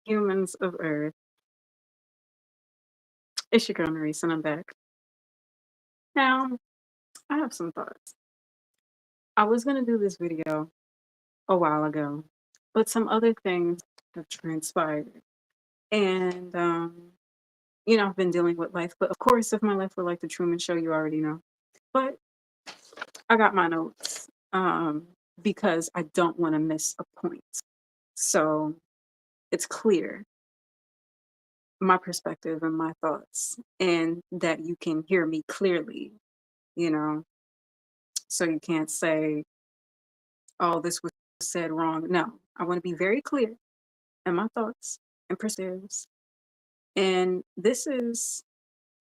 Humans of Earth. It's your girl Narice, and I'm back. Now, I have some thoughts. I was gonna do this video a while ago, but some other things have transpired. And I've been dealing with life, but of course, if my life were like the Truman Show, you already know. But I got my notes because I don't want to miss a point. So it's clear my perspective and my thoughts, and that you can hear me clearly, you know, so you can't say, oh, this was said wrong. No, I want to be very clear in my thoughts and perspectives. And this is,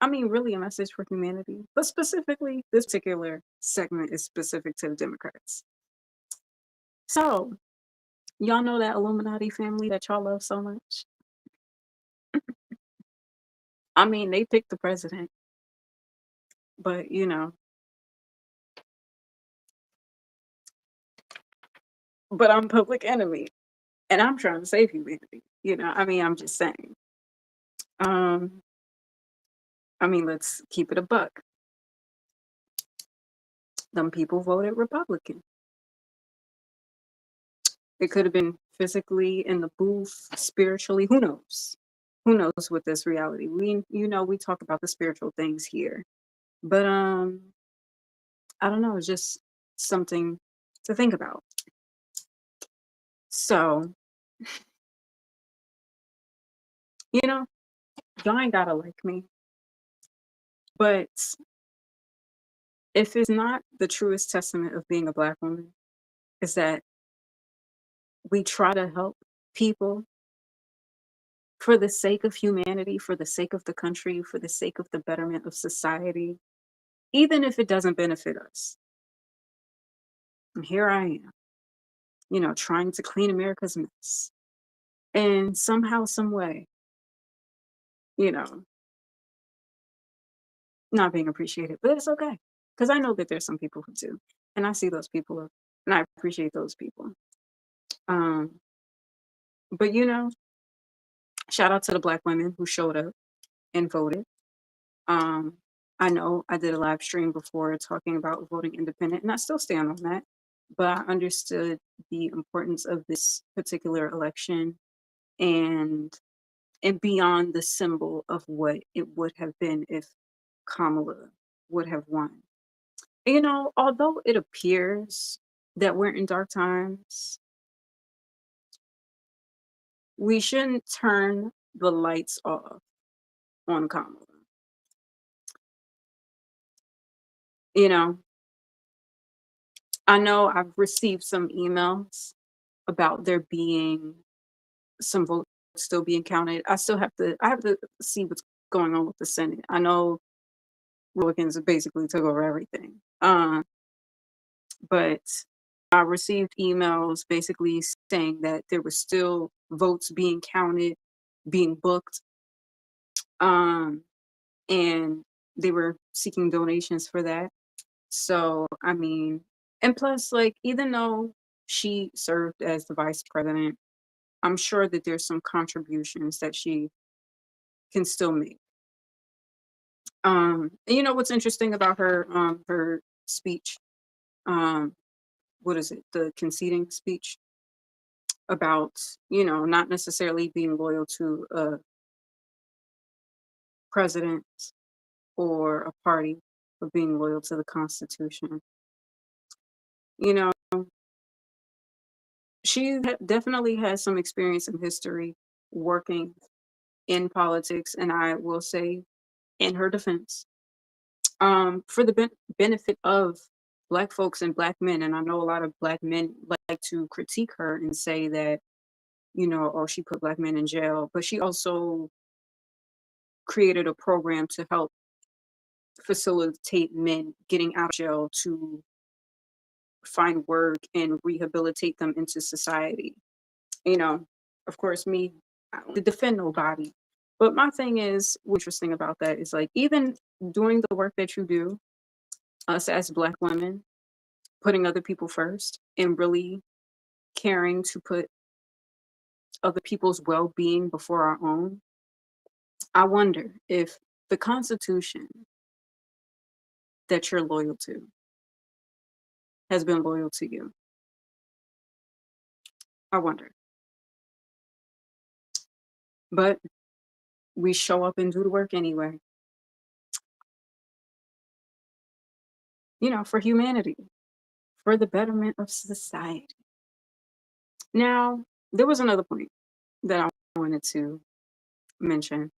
I mean, really a message for humanity, but specifically, this particular segment is specific to the Democrats. So, y'all know that Illuminati family that y'all love so much? I mean, they picked the president, but but I'm public enemy and I'm trying to save humanity. I mean, I'm just saying. Um, I mean, let's keep it a buck. Them people voted Republican. It could have been physically in the booth, spiritually. Who knows? Who knows with this reality? We talk about the spiritual things here, but I don't know. It's just something to think about. So you know, y'all ain't gotta like me, but if it's not the truest testament of being a Black woman, is that we try to help people for the sake of humanity, for the sake of the country, for the sake of the betterment of society, even if it doesn't benefit us. And here I am, trying to clean America's mess. And somehow, some way, you know, not being appreciated. But it's okay. Because I know that there's some people who do. And I see those people and I appreciate those people. Um, but shout out to the Black women who showed up and voted. Um, I know I did a live stream before talking about voting independent, and I still stand on that. But I understood the importance of this particular election, and beyond the symbol of what it would have been if Kamala would have won. Although it appears that we're in dark times, we shouldn't turn the lights off on Kamala. You know, I know I've received some emails about there being some votes still being counted. I have to see what's going on with the Senate. I know Republicans have basically took over everything. But I received emails basically saying that there were still votes being counted, being booked, and they were seeking donations for that. So, I mean, and plus, like, even though she served as the vice president, I'm sure that there's some contributions that she can still make. And what's interesting about her speech, um, what is it, the conceding speech about, not necessarily being loyal to a president or a party, but being loyal to the Constitution. You know, she definitely has some experience in history working in politics, and I will say, in her defense, for the benefit of Black folks and Black men, and I know a lot of Black men like to critique her and say that, oh, she put Black men in jail, but she also created a program to help facilitate men getting out of jail to find work and rehabilitate them into society. You know, of course, me, I don't defend nobody. But my thing is, what's interesting about that is, like, even doing the work that you do, us as Black women, putting other people first and really caring to put other people's well-being before our own, I wonder if the Constitution that you're loyal to has been loyal to you. I wonder. But we show up and do the work anyway, for humanity, for the betterment of society. Now, there was another point that I wanted to mention.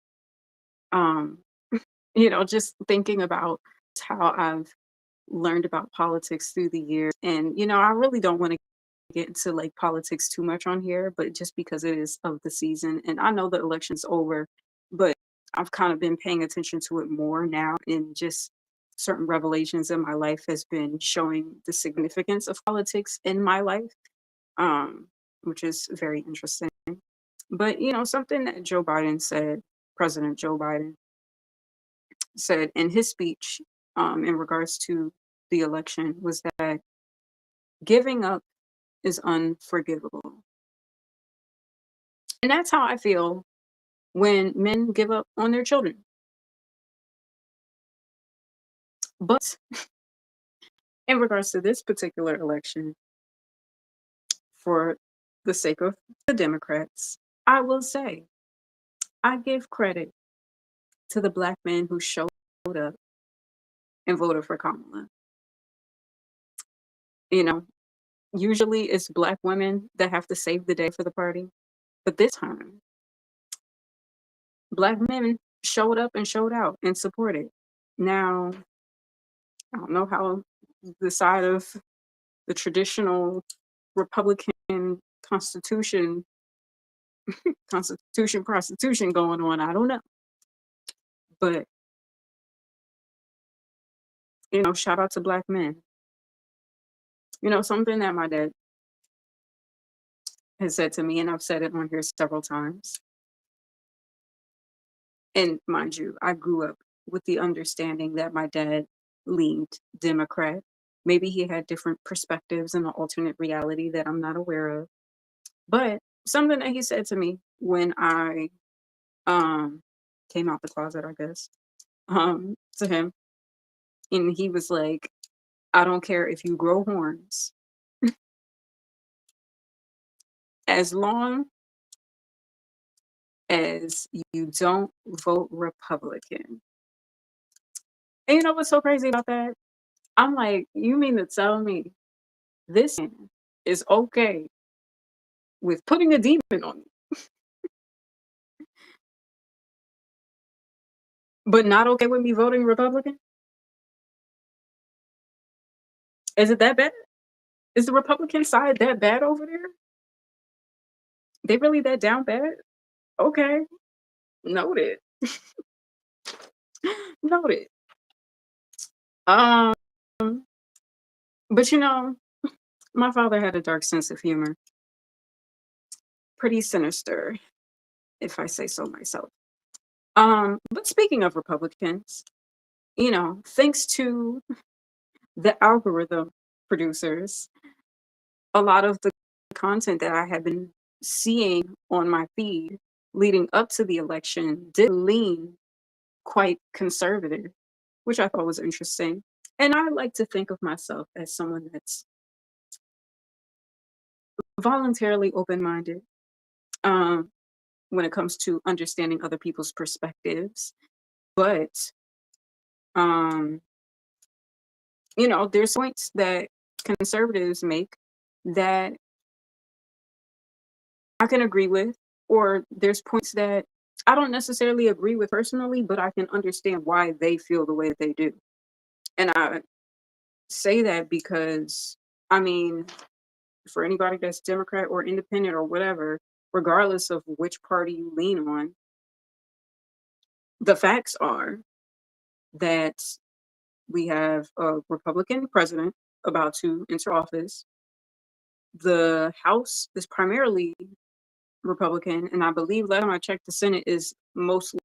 Um, just thinking about how I've learned about politics through the years. And, I really don't want to get into like politics too much on here, but just because it is of the season. And I know the election's over, but I've kind of been paying attention to it more now, and just certain revelations in my life has been showing the significance of politics in my life, um, which is very interesting. But, something that President Joe Biden said in his speech, in regards to the election, was that giving up is unforgivable. And that's how I feel when men give up on their children. But in regards to this particular election, for the sake of the Democrats, I will say I give credit to the Black men who showed up and voted for Kamala. You know, Usually it's Black women that have to save the day for the party, but this time, Black men showed up and showed out and supported. Now, I don't know how the side of the traditional Republican Constitution, Constitution prostitution going on. I don't know. But, shout out to Black men. Something that my dad has said to me, and I've said it on here several times. And mind you, I grew up with the understanding that my dad leaned Democrat. Maybe he had different perspectives in an alternate reality that I'm not aware of. But something that he said to me when I um came out the closet, I guess, to him, and he was like, I don't care if you grow horns, as long as you don't vote Republican. And you know what's so crazy about that? I'm like, you mean to tell me this man is okay with putting a demon on me, but not okay with me voting Republican? Is it that bad? Is the Republican side that bad over there? They really that down bad? Okay, noted. Noted. Um, but my father had a dark sense of humor, pretty sinister, if I say so myself. But speaking of Republicans, thanks to the algorithm producers, a lot of the content that I have been seeing on my feed leading up to the election did lean quite conservative, which I thought was interesting. And I like to think of myself as someone that's voluntarily open minded, um, when it comes to understanding other people's perspectives. But, um, there's points that conservatives make that I can agree with, or there's points that I don't necessarily agree with personally, but I can understand why they feel the way that they do. And I say that because, I mean, for anybody that's Democrat or independent or whatever, regardless of which party you lean on, the facts are that we have a Republican president about to enter office. The House is primarily Republican, and I believe last time I checked, the Senate is mostly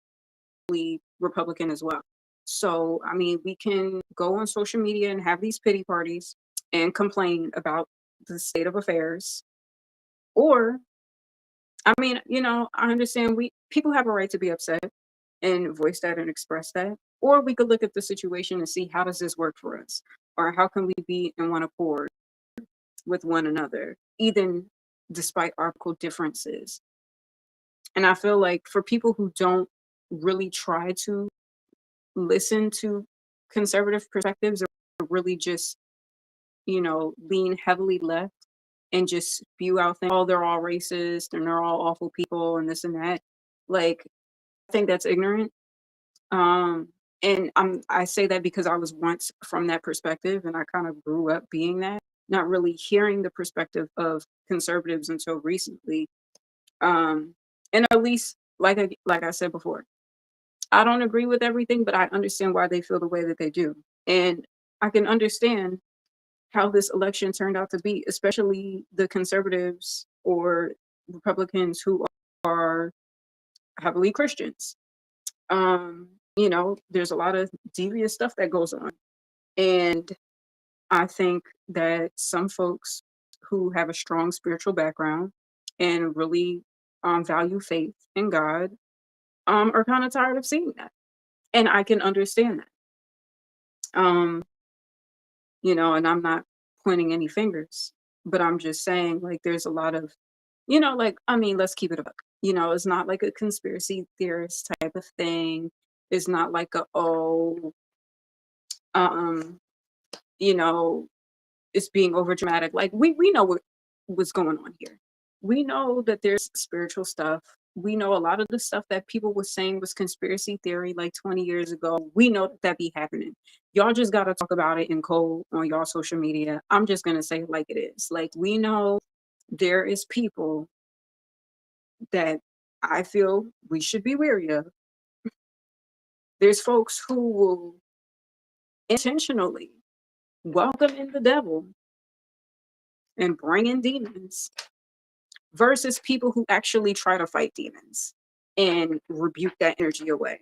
Republican as well. So, I mean, we can go on social media and have these pity parties and complain about the state of affairs, or I mean, I understand we people have a right to be upset and voice that and express that. Or we could look at the situation and see how does this work for us? Or how can we be in one accord with one another, even despite our differences. And I feel like for people who don't really try to listen to conservative perspectives or really just, lean heavily left and just spew out things, oh, they're all racist and they're all awful people and this and that. Like, I think that's ignorant. Um, and I say that because I was once from that perspective and I kind of grew up being that, not really hearing the perspective of conservatives until recently. Um, and at least like I said before, I don't agree with everything, but I understand why they feel the way that they do. And I can understand how this election turned out to be, especially the conservatives or Republicans who are heavily Christians. There's a lot of devious stuff that goes on. And I think that some folks who have a strong spiritual background and really value faith in God are kind of tired of seeing that. And I can understand that. Um, and I'm not pointing any fingers, but I'm just saying, like, there's a lot of, like, I mean, let's keep it a buck. It's not like a conspiracy theorist type of thing. It's not like um, you know, it's being over dramatic. Like we know what's going on here. We know that there's spiritual stuff. We know a lot of the stuff that people were saying was conspiracy theory like 20 years ago. We know that be happening. Y'all just gotta talk about it in cold on y'all social media. I'm just gonna say it like it is. Like we know there is people that I feel we should be wary of. There's folks who will intentionally welcome in the devil and bring in demons versus people who actually try to fight demons and rebuke that energy away.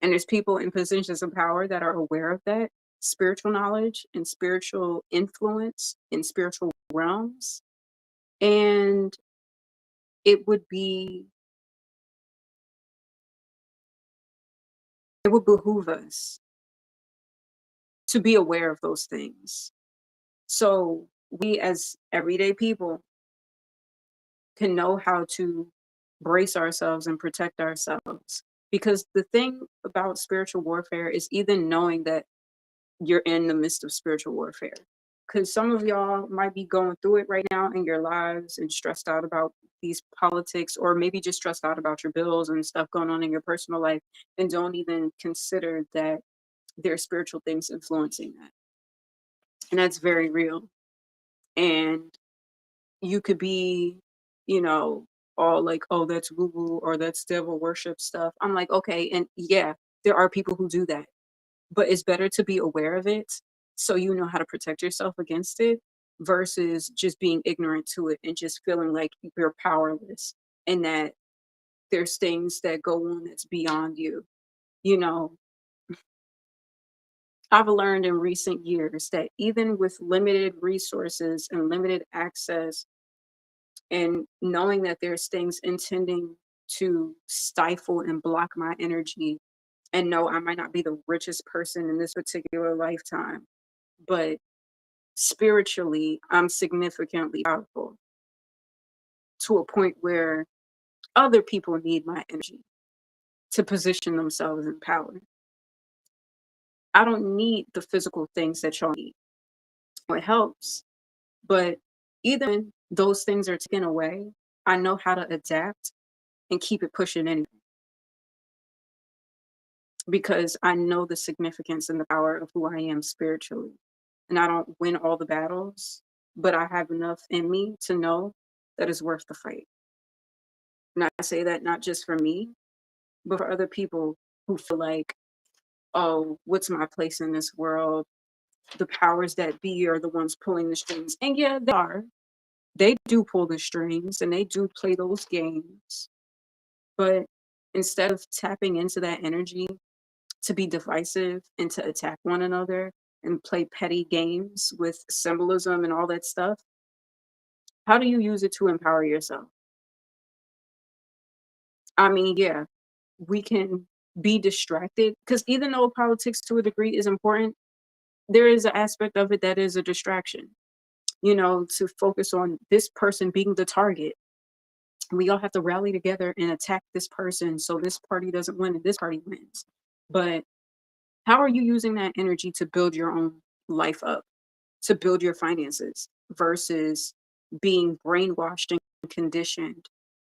And there's people in positions of power that are aware of that spiritual knowledge and spiritual influence in spiritual realms. And it would be, it would behoove us to be aware of those things. So we as everyday people can know how to brace ourselves and protect ourselves. Because the thing about spiritual warfare is even knowing that you're in the midst of spiritual warfare. Because some of y'all might be going through it right now in your lives and stressed out about these politics, or maybe just stressed out about your bills and stuff going on in your personal life, and don't even consider that there are spiritual things influencing that. And that's very real. And you could be, you know, all like, oh, that's woo woo or that's devil worship stuff. I'm like, okay. And yeah, there are people who do that, but it's better to be aware of it so you know how to protect yourself against it versus just being ignorant to it and just feeling like you're powerless and that there's things that go on that's beyond you. You know, I've learned in recent years that even with limited resources and limited access, and knowing that there's things intending to stifle and block my energy, and no, I might not be the richest person in this particular lifetime, but spiritually, I'm significantly powerful to a point where other people need my energy to position themselves in power. I don't need the physical things that y'all need. It helps, but either when those things are taken away, I know how to adapt and keep it pushing anyway because I know the significance and the power of who I am spiritually. And I don't win all the battles, but I have enough in me to know that it's worth the fight. And I say that not just for me, but for other people who feel like, oh, what's my place in this world? The powers that be are the ones pulling the strings. And yeah, they are. They do pull the strings and they do play those games. But instead of tapping into that energy to be divisive and to attack one another and play petty games with symbolism and all that stuff, how do you use it to empower yourself? I mean, yeah, we can be distracted because even though politics to a degree is important, there is an aspect of it that is a distraction, to focus on this person being the target. We all have to rally together and attack this person so this party doesn't win and this party wins. But how are you using that energy to build your own life up, to build your finances versus being brainwashed and conditioned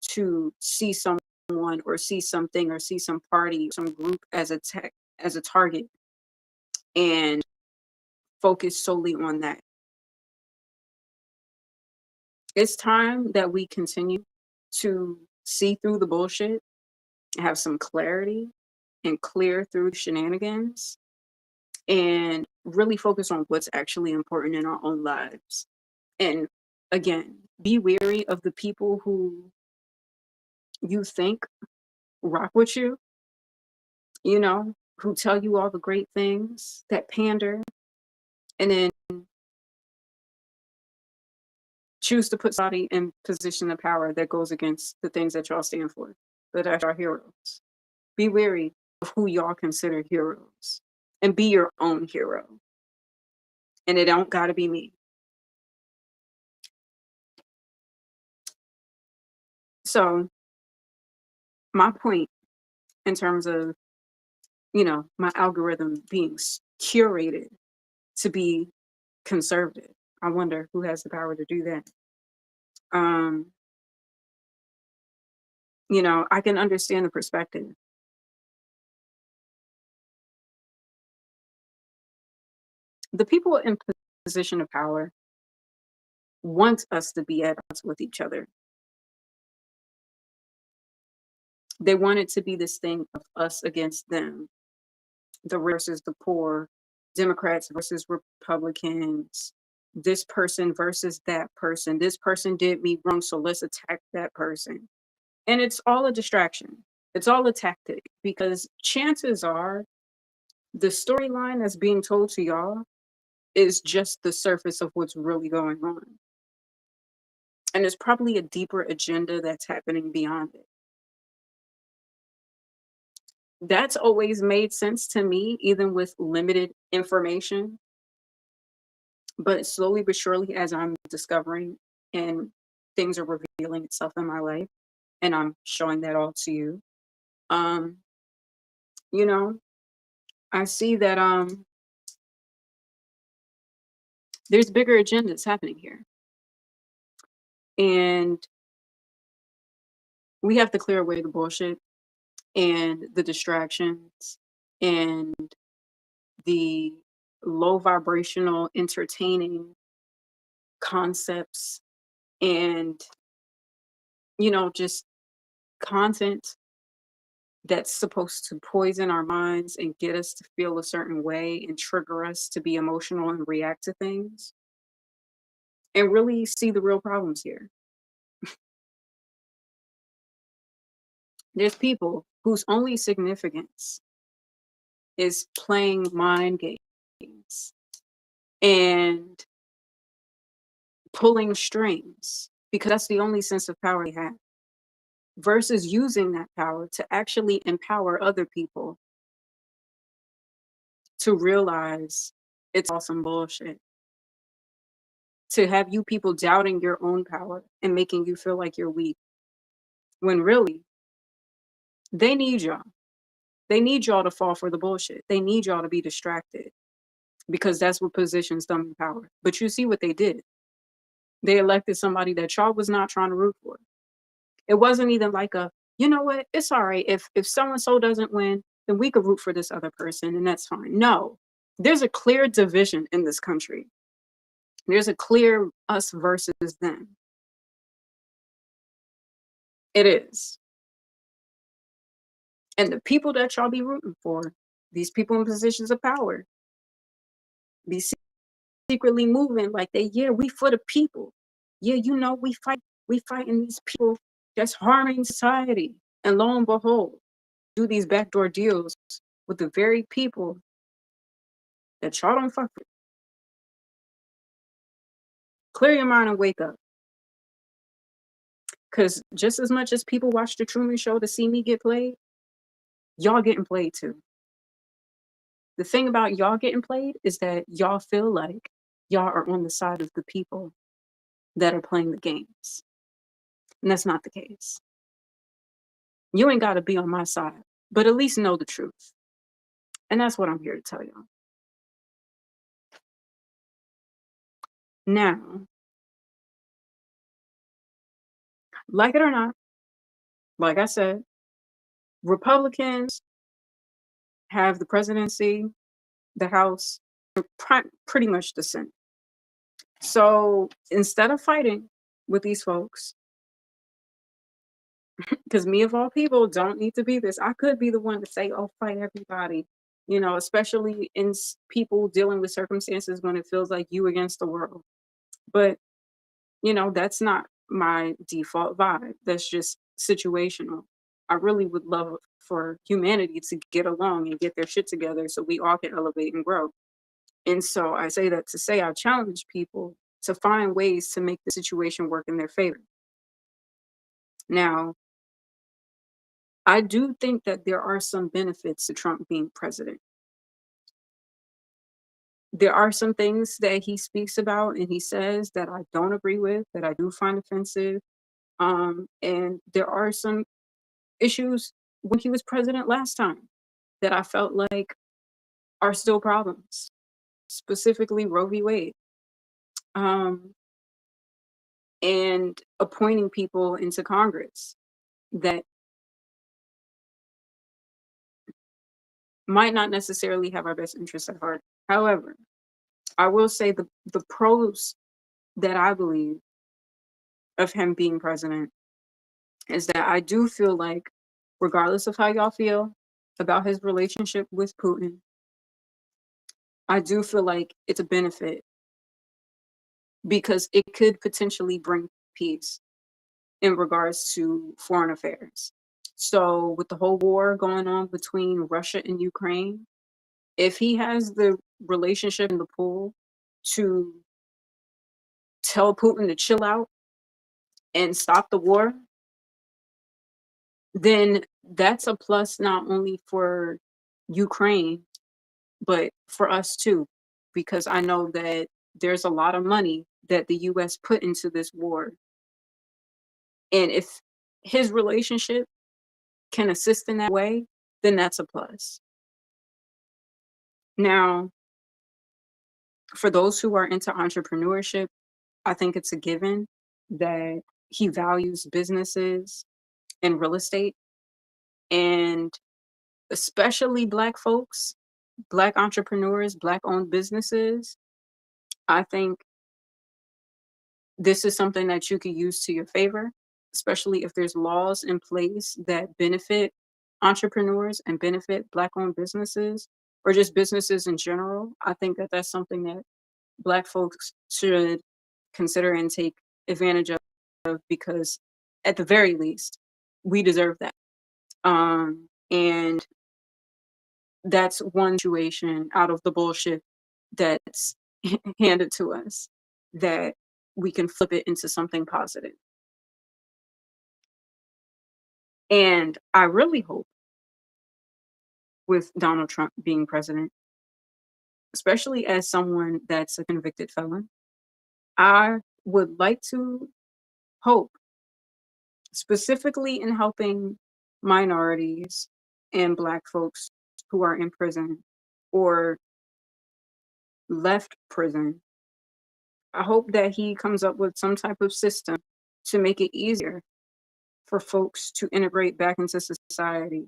to see someone or see something or see some party, some group as a target and focus solely on that. It's time that we continue to see through the bullshit, have some clarity, and clear through shenanigans, and really focus on what's actually important in our own lives. And again, be wary of the people who you think rock with you, who tell you all the great things, that pander, and then choose to put somebody in position of power that goes against the things that y'all stand for, that are our heroes. Be wary of who y'all consider heroes and be your own hero. And it don't gotta be me. So my point in terms of, my algorithm being curated to be conservative. I wonder who has the power to do that. Um, I can understand the perspective. The people in position of power want us to be at odds with each other. They want it to be this thing of us against them, the rich versus the poor, Democrats versus Republicans, this person versus that person. This person did me wrong, so let's attack that person. And it's all a distraction. It's all a tactic because chances are the storyline that's being told to y'all is just the surface of what's really going on. And there's probably a deeper agenda that's happening beyond it. That's always made sense to me, even with limited information. But slowly but surely, as I'm discovering and things are revealing itself in my life, and I'm showing that all to you, um, you know, I see that there's bigger agendas happening here. And we have to clear away the bullshit and the distractions and the low vibrational entertaining concepts and just content that's supposed to poison our minds and get us to feel a certain way and trigger us to be emotional and react to things and really see the real problems here. There's people whose only significance is playing mind games and pulling strings because that's the only sense of power they have versus using that power to actually empower other people to realize it's all some bullshit. To have you people doubting your own power and making you feel like you're weak when really they need y'all. They need y'all to fall for the bullshit. They need y'all to be distracted because that's what positions them in power. But you see what they did. They elected somebody that y'all was not trying to root for. It wasn't even like you know what, it's all right. If so and so doesn't win, then we could root for this other person and that's fine. No. There's a clear division in this country. There's a clear us versus them. It is. And the people that y'all be rooting for, these people in positions of power, be secretly moving like yeah, we for the people. Yeah, we fighting these people that's harming society. And lo and behold, do these backdoor deals with the very people that y'all don't fuck with. Clear your mind and wake up. Because just as much as people watch the Truman Show to see me get played, y'all getting played too. The thing about y'all getting played is that y'all feel like y'all are on the side of the people that are playing the games. And that's not the case. You ain't got to be on my side, but at least know the truth. And that's what I'm here to tell y'all. Now, like it or not, like I said, Republicans have the presidency, the House, and pretty much the Senate. So instead of fighting with these folks, because me of all people don't need to be this, I could be the one to say, oh, fight everybody, especially in people dealing with circumstances when it feels like you against the world. But, that's not my default vibe. That's just situational. I really would love for humanity to get along and get their shit together so we all can elevate and grow. And so I say that to say I challenge people to find ways to make the situation work in their favor. Now, I do think that there are some benefits to Trump being president. There are some things that he speaks about and he says that I don't agree with, that I do find offensive. And there are some issues when he was president last time that I felt like are still problems, specifically Roe v. Wade, and appointing people into Congress that might not necessarily have our best interests at heart. However, I will say the pros that I believe of him being president is that I do feel like, regardless of how y'all feel about his relationship with Putin, I do feel like it's a benefit because it could potentially bring peace in regards to foreign affairs. So, with the whole war going on between Russia and Ukraine, if he has the relationship in the pool to tell Putin to chill out and stop the war, then that's a plus not only for Ukraine, but for us too, because I know that there's a lot of money that the US put into this war. And if his relationship can assist in that way, then that's a plus. Now, for those who are into entrepreneurship, I think it's a given that he values businesses and real estate, and especially Black folks, Black entrepreneurs, Black owned businesses. I think this is something that you could use to your favor, especially if there's laws in place that benefit entrepreneurs and benefit Black owned businesses or just businesses in general. I think that that's something that Black folks should consider and take advantage of because, at the very least, we deserve that. And that's one situation out of the bullshit that's handed to us that we can flip it into something positive. And I really hope with Donald Trump being president, especially as someone that's a convicted felon, I would like to hope, specifically in helping minorities and Black folks who are in prison or left prison. I hope that he comes up with some type of system to make it easier for folks to integrate back into society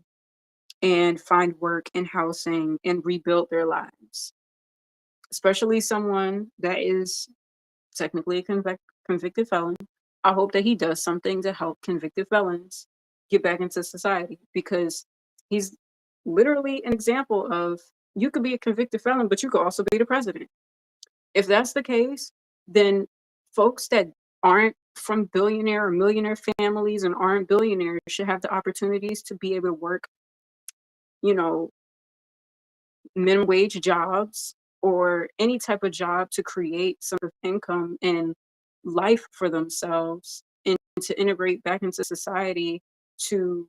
and find work and housing and rebuild their lives, especially someone that is technically a convicted felon. I hope that he does something to help convicted felons get back into society because he's literally an example of you could be a convicted felon, but you could also be the president. If that's the case, then folks that aren't from billionaire or millionaire families and aren't billionaires should have the opportunities to be able to work, you know, minimum wage jobs or any type of job to create some of income and life for themselves to integrate back into society, to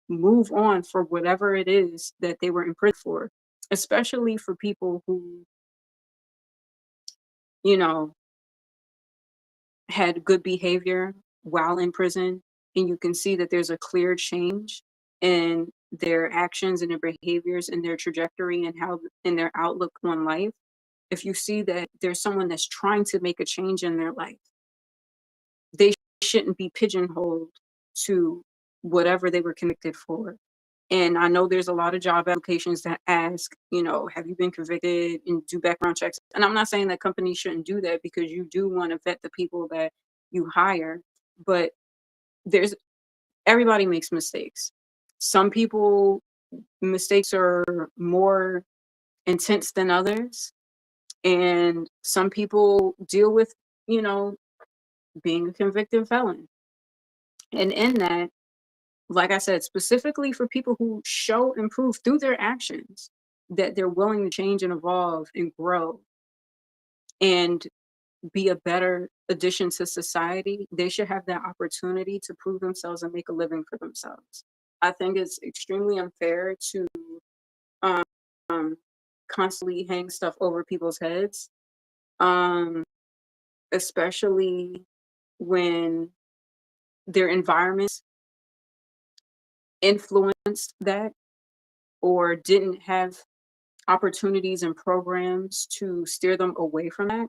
move on for whatever it is that they were in prison for, especially for people who, you know, had good behavior while in prison, and you can see that there's a clear change in their actions and their behaviors and their trajectory and how in their outlook on life. If you see that there's someone that's trying to make a change in their life, they shouldn't be pigeonholed to whatever they were convicted for. And I know there's a lot of job applications that ask, have you been convicted, and do background checks. And I'm not saying that companies shouldn't do that, because you do want to vet the people that you hire. But there's everybody makes mistakes. Some people mistakes are more intense than others. And some people deal with, you know, being a convicted felon. And in that, like I said, specifically for people who show and prove through their actions that they're willing to change and evolve and grow and be a better addition to society, they should have that opportunity to prove themselves and make a living for themselves. I think it's extremely unfair to um, constantly hang stuff over people's heads, um, especially when their environments influenced that or didn't have opportunities and programs to steer them away from that,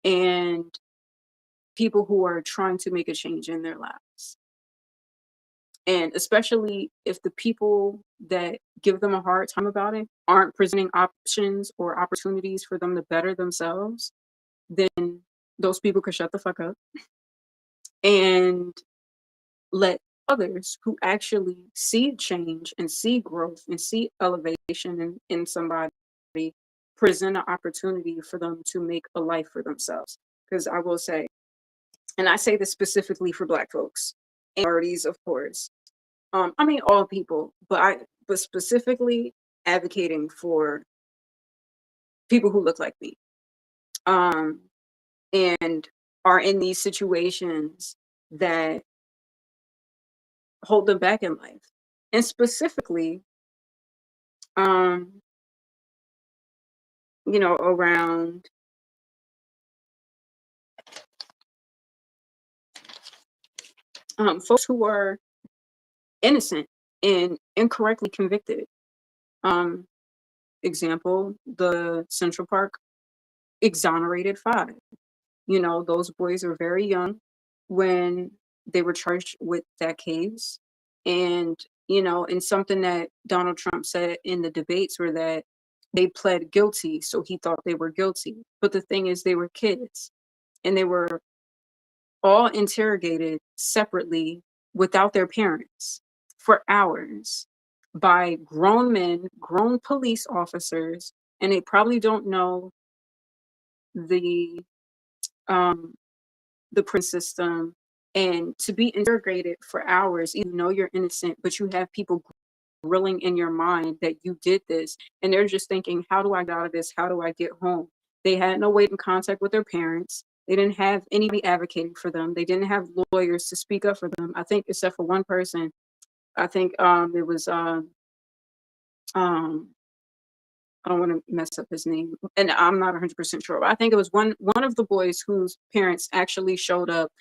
and people who are trying to make a change in their lives. And especially if the people that give them a hard time about it aren't presenting options or opportunities for them to better themselves, then those people could shut the fuck up and let others who actually see change and see growth and see elevation in somebody present an opportunity for them to make a life for themselves. Because I will say, and I say this specifically for Black folks and minorities, of course. I mean all people, but specifically advocating for people who look like me, um, and are in these situations that hold them back in life, and specifically, um, around folks who are innocent and incorrectly convicted. Um, Example, the Central Park exonerated five. Those boys were very young when they were charged with that case. And, and something that Donald Trump said in the debates were that they pled guilty, so he thought they were guilty. But the thing is, they were kids, and they were all interrogated separately without their parents for hours by grown men, grown police officers, and they probably don't know the um the prison system. And to be interrogated for hours, you know you're innocent, but you have people grilling in your mind that you did this, and they're just thinking, how do I get out of this? How do I get home? They had no way in contact with their parents. They didn't have anybody advocating for them. They didn't have lawyers to speak up for them. I think except for one person. I think it was um I don't want to mess up his name, and I'm not 100% sure. But I think it was one of the boys whose parents actually showed up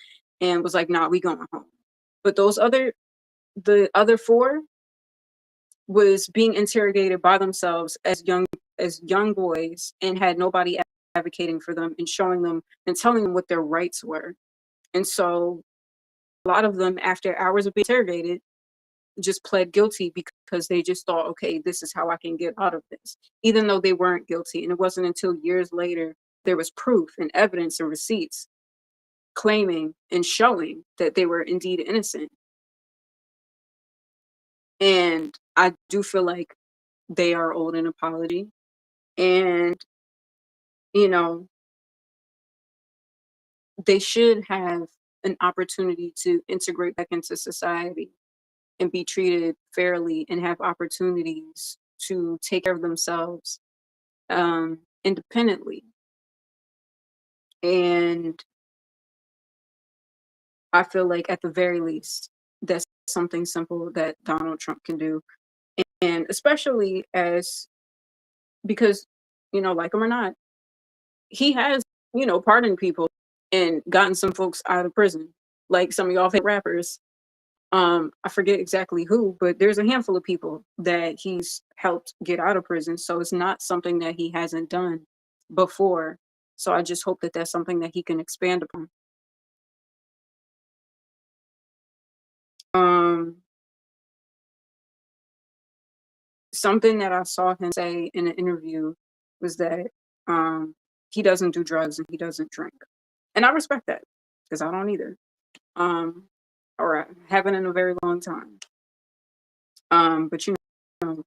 and was like, "Nah, we going home." But the other four was being interrogated by themselves as young boys, and had nobody advocating for them and showing them and telling them what their rights were. And so a lot of them, after hours of being interrogated, just pled guilty because they just thought, okay, this is how I can get out of this, even though they weren't guilty. And it wasn't until years later there was proof and evidence and receipts claiming and showing that they were indeed innocent. And I do feel like they are owed an apology. And, you know, they should have an opportunity to integrate back into society and be treated fairly and have opportunities to take care of themselves independently. And I feel like at the very least, that's something simple that Donald Trump can do. And especially as because, like him or not, he has, pardoned people and gotten some folks out of prison. Like some of y'all favorite rappers. I forget exactly who, but there's a handful of people that he's helped get out of prison. So it's not something that he hasn't done before. So I just hope that that's something that he can expand upon. Um, Something that I saw him say in an interview was that um, he doesn't do drugs and he doesn't drink, and I respect that because I don't either. Um, or I haven't in a very long time. But know,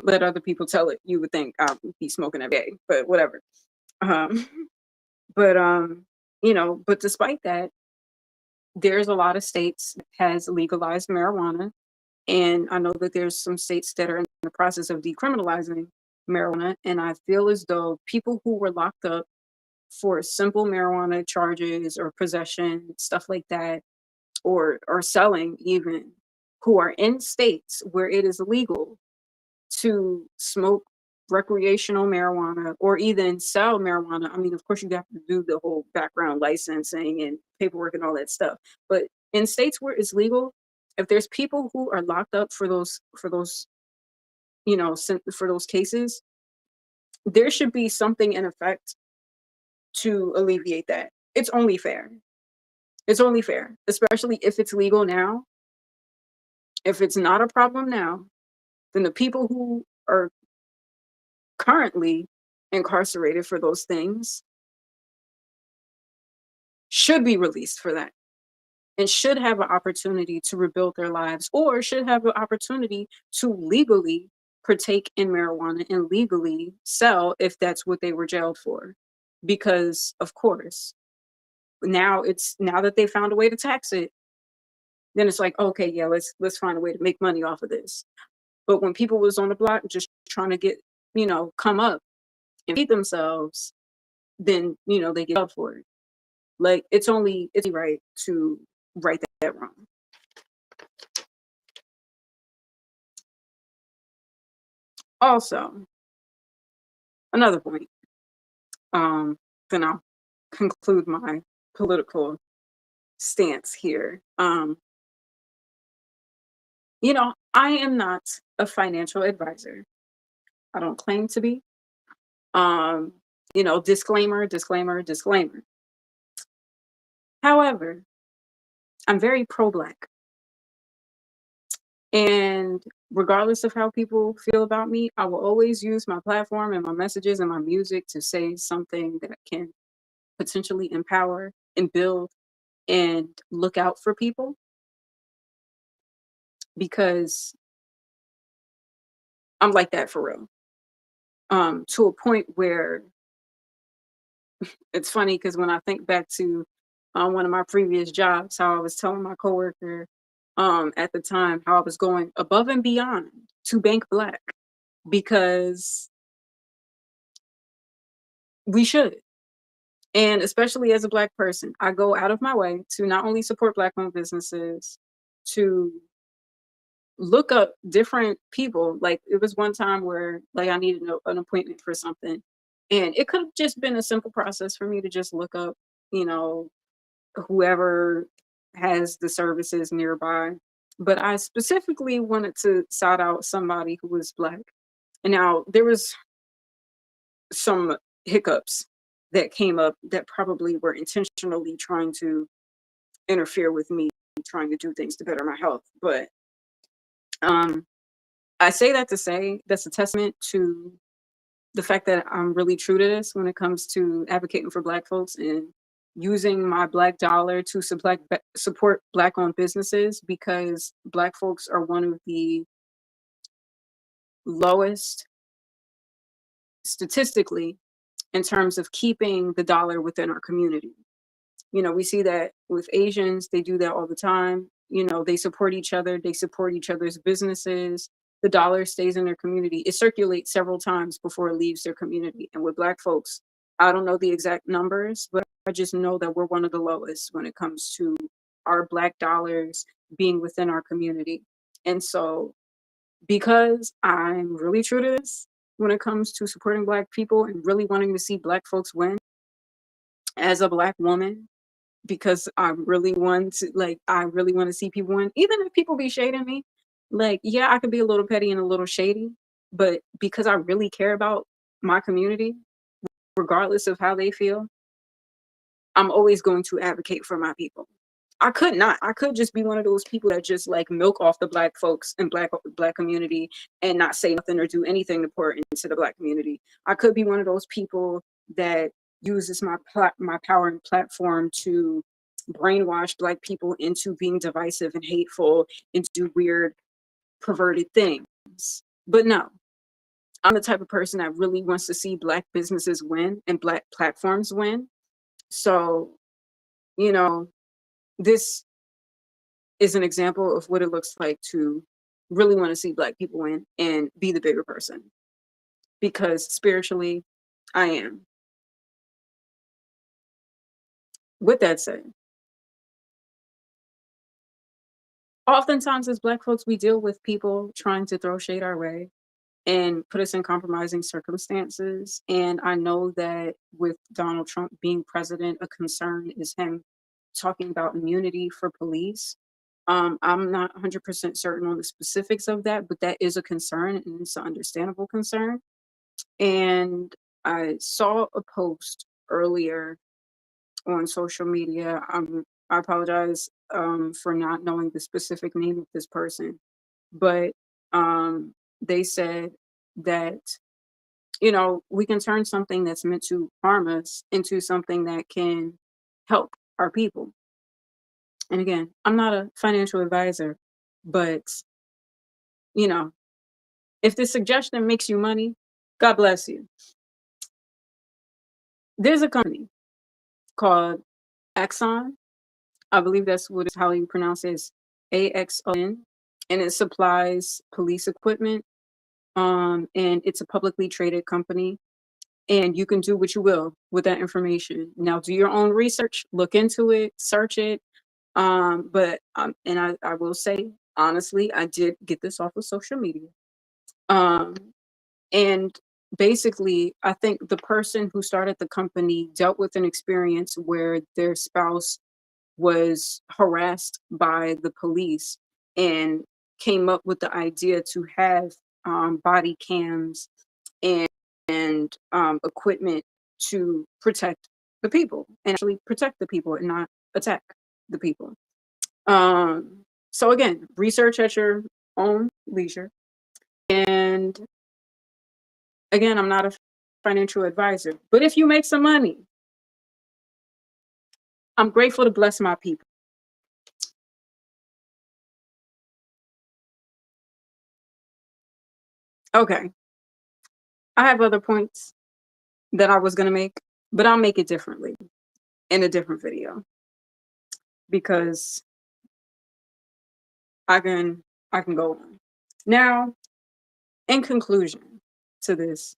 let other people tell it. You would think I would be smoking every day, but whatever. Um, but but despite that, there's a lot of states that has legalized marijuana, and I know that there's some states that are in the process of decriminalizing marijuana. And I feel as though people who were locked up for simple marijuana charges or possession, stuff like that, or selling even, who are in states where it is legal to smoke recreational marijuana or even sell marijuana. I mean, of course, you have to do the whole background licensing and paperwork and all that stuff. But in states where it's legal, if there's people who are locked up for those for those cases, there should be something in effect to alleviate that. It's only fair. It's only fair, especially if it's legal now. If it's not a problem now, then the people who are currently incarcerated for those things should be released for that and should have an opportunity to rebuild their lives or should have an opportunity to legally partake in marijuana and legally sell if that's what they were jailed for. Because of course, now that they found a way to tax it, then it's like, okay, yeah, let's find a way to make money off of this. But when people was on the block just trying to get, come up and feed themselves, then they get up for it. Like it's only right to right that wrong. Also, another point, then I'll conclude my political stance here. I am not a financial advisor. I don't claim to be. Um, disclaimer, disclaimer, disclaimer. However, I'm very pro-black. And regardless of how people feel about me, I will always use my platform and my messages and my music to say something that can potentially empower and build and look out for people because I'm like that for real. To a point where it's funny because when I think back to one of my previous jobs, how I was telling my coworker at the time how I was going above and beyond to bank black because we should. And especially as a black person, I go out of my way to not only support black owned businesses, to look up different people. Like it was one time where like I needed an appointment for something. And it could have just been a simple process for me to just look up, you know, whoever has the services nearby. But I specifically wanted to shout out somebody who was black. And now there was some hiccups that came up that probably were intentionally trying to interfere with me trying to do things to better my health. But um, I say that to say that's a testament to the fact that I'm really true to this when it comes to advocating for black folks and using my black dollar to support black owned businesses because black folks are one of the lowest statistically in terms of keeping the dollar within our community. We see that with Asians, they do that all the time. They support each other, they support each other's businesses. The dollar stays in their community. It circulates several times before it leaves their community. And with black folks, I don't know the exact numbers, but I just know that we're one of the lowest when it comes to our Black dollars being within our community. And so, because I'm really true to this when it comes to supporting Black people and really wanting to see Black folks win as a Black woman, because I really want to see people win, even if people be shading me. Like, yeah, I could be a little petty and a little shady, but because I really care about my community, regardless of how they feel, I'm always going to advocate for my people. I could not. I could just be one of those people that just like milk off the Black folks and black community and not say nothing or do anything to pour into the Black community. I could be one of those people that uses my power and platform to brainwash Black people into being divisive and hateful and do weird perverted things. But no, I'm the type of person that really wants to see Black businesses win and Black platforms win. So, you know, this is an example of what it looks like to really want to see Black people win and be the bigger person, because spiritually, I am. With that said, oftentimes as Black folks, we deal with people trying to throw shade our way and put us in compromising circumstances. And I know that with Donald Trump being president, a concern is him talking about immunity for police. I'm not 100% certain on the specifics of that, but that is a concern and it's an understandable concern. And I saw a post earlier on social media. I apologize for not knowing the specific name of this person, but they said that, we can turn something that's meant to harm us into something that can help our people. And again, I'm not a financial advisor, but, you know, if this suggestion makes you money, God bless you. There's a company called Axon. I believe that's how you pronounce it, is AXON, and it supplies police equipment. And it's a publicly traded company, and you can do what you will with that information. Now, do your own research, look into it, search it. I will say honestly, I did get this off of social media. Um, and basically, I think the person who started the company dealt with an experience where their spouse was harassed by the police and came up with the idea to have body cams and equipment to protect the people and actually protect the people and not attack the people. So again, research at your own leisure. And again, I'm not a financial advisor, but if you make some money, I'm grateful to bless my people. Okay, I have other points that I was gonna make, but I'll make it differently in a different video because I can I can go on. Now, in conclusion to this,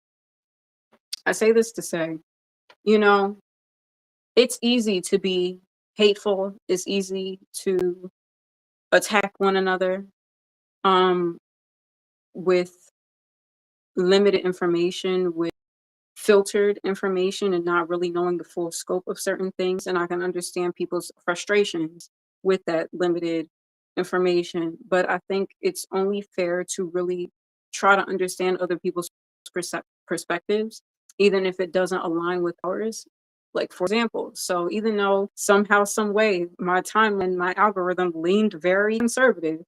I say this to say, you know, it's easy to be hateful. It's easy to attack one another um, with limited information, with filtered information, and not really knowing the full scope of certain things. And I can understand people's frustrations with that limited information. But I think it's only fair to really try to understand other people's perspectives, even if it doesn't align with ours. Like, for example, so even though somehow, some way, my timeline, my algorithm leaned very conservative,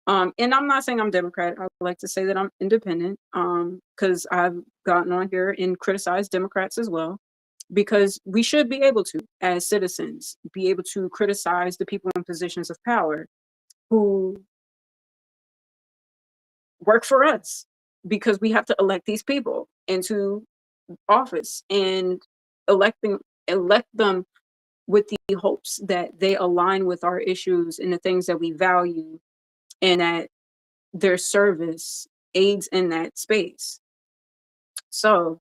and I'm not saying I'm Democrat. I would like to say that I'm independent, because I've gotten on here and criticized Democrats as well, because we should be able to, as citizens, be able to criticize the people in positions of power who work for us, because we have to elect these people into office and elect them with the hopes that they align with our issues and the things that we value, and that their service aids in that space. So,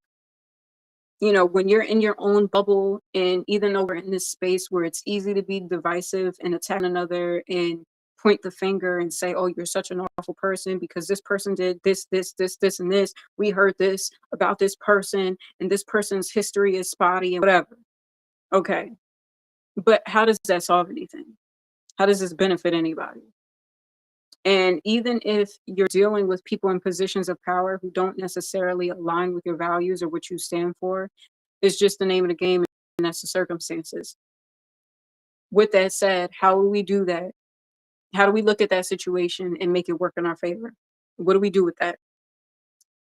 when you're in your own bubble, and even though we're in this space where it's easy to be divisive and attack another and point the finger and say, oh, you're such an awful person because this person did this, and this. We heard this about this person, and this person's history is spotty and whatever. Okay. But how does that solve anything? How does this benefit anybody? And even if you're dealing with people in positions of power who don't necessarily align with your values or what you stand for, it's just the name of the game, and that's the circumstances. With that said, how do we do that? How do we look at that situation and make it work in our favor? What do we do with that?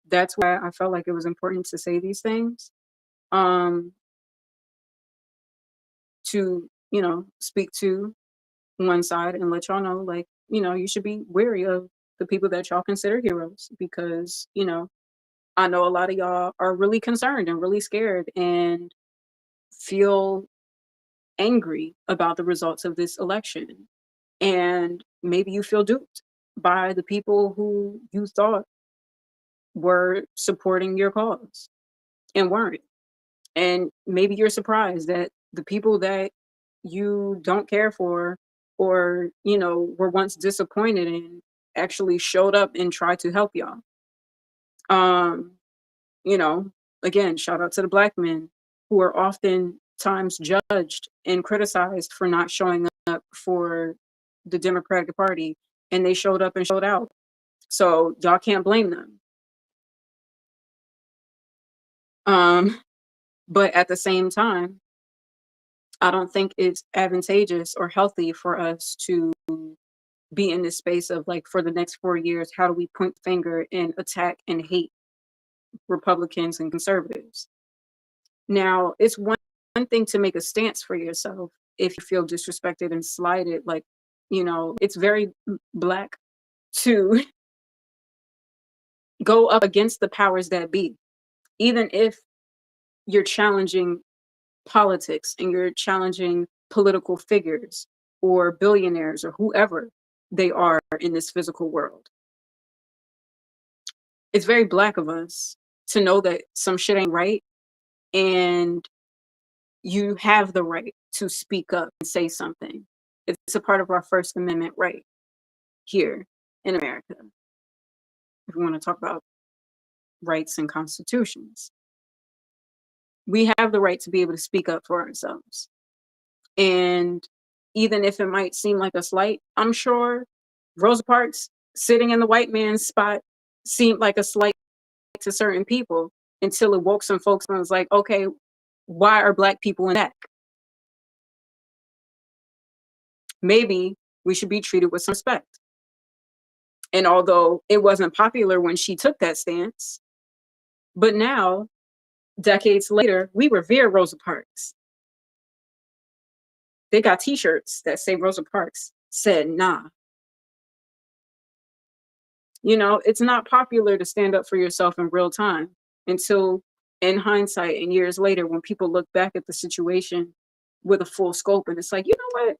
That's why I felt like it was important to say these things. Um, to, speak to one side and let y'all know, like, you should be wary of the people that y'all consider heroes, because, I know a lot of y'all are really concerned and really scared and feel angry about the results of this election. And maybe you feel duped by the people who you thought were supporting your cause and weren't. And maybe you're surprised that the people that you don't care for, or, were once disappointed in, actually showed up and tried to help y'all. Um, you know, Again, shout out to the Black men who are oftentimes judged and criticized for not showing up for the Democratic Party, and they showed up and showed out. So y'all can't blame them. Um, but at the same time, I don't think it's advantageous or healthy for us to be in this space of, like, for the next 4 years, how do we point the finger and attack and hate Republicans and conservatives? Now, it's one thing to make a stance for yourself if you feel disrespected and slighted. Like, it's very Black to go up against the powers that be, even if you're challenging politics and you're challenging political figures or billionaires or whoever they are in this physical world. It's very Black of us to know that some shit ain't right, and you have the right to speak up and say something. It's a part of our First Amendment right here in America, if we want to talk about rights and constitutions. We have the right to be able to speak up for ourselves. And even if it might seem like a slight, I'm sure Rosa Parks sitting in the white man's spot seemed like a slight to certain people, until it woke some folks and was like, okay, why are Black people in that? Maybe we should be treated with some respect. And although it wasn't popular when she took that stance, but now, decades later, we revere Rosa Parks. They got t-shirts that say Rosa Parks said nah. It's not popular to stand up for yourself in real time, until, in hindsight and years later, when people look back at the situation with a full scope, and it's like, you know what?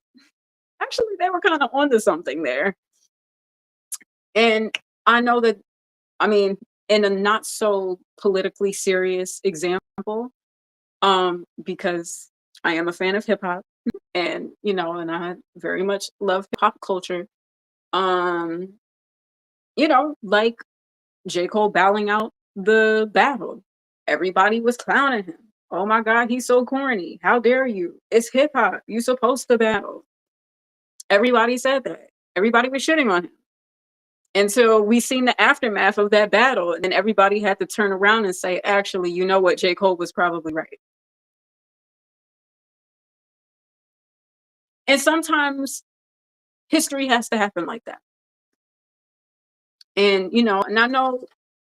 Actually, they were kind of onto something there. And I know that, I mean, in a not so politically serious example, because I am a fan of hip hop, and, and I very much love pop culture. Um, like J. Cole bowing out the battle. Everybody was clowning him. Oh my God, he's so corny. How dare you? It's hip hop. You supposed to battle. Everybody said that. Everybody was shitting on him. And so we seen the aftermath of that battle, and then everybody had to turn around and say, actually, you know what? J. Cole was probably right. And sometimes history has to happen like that. And, and I know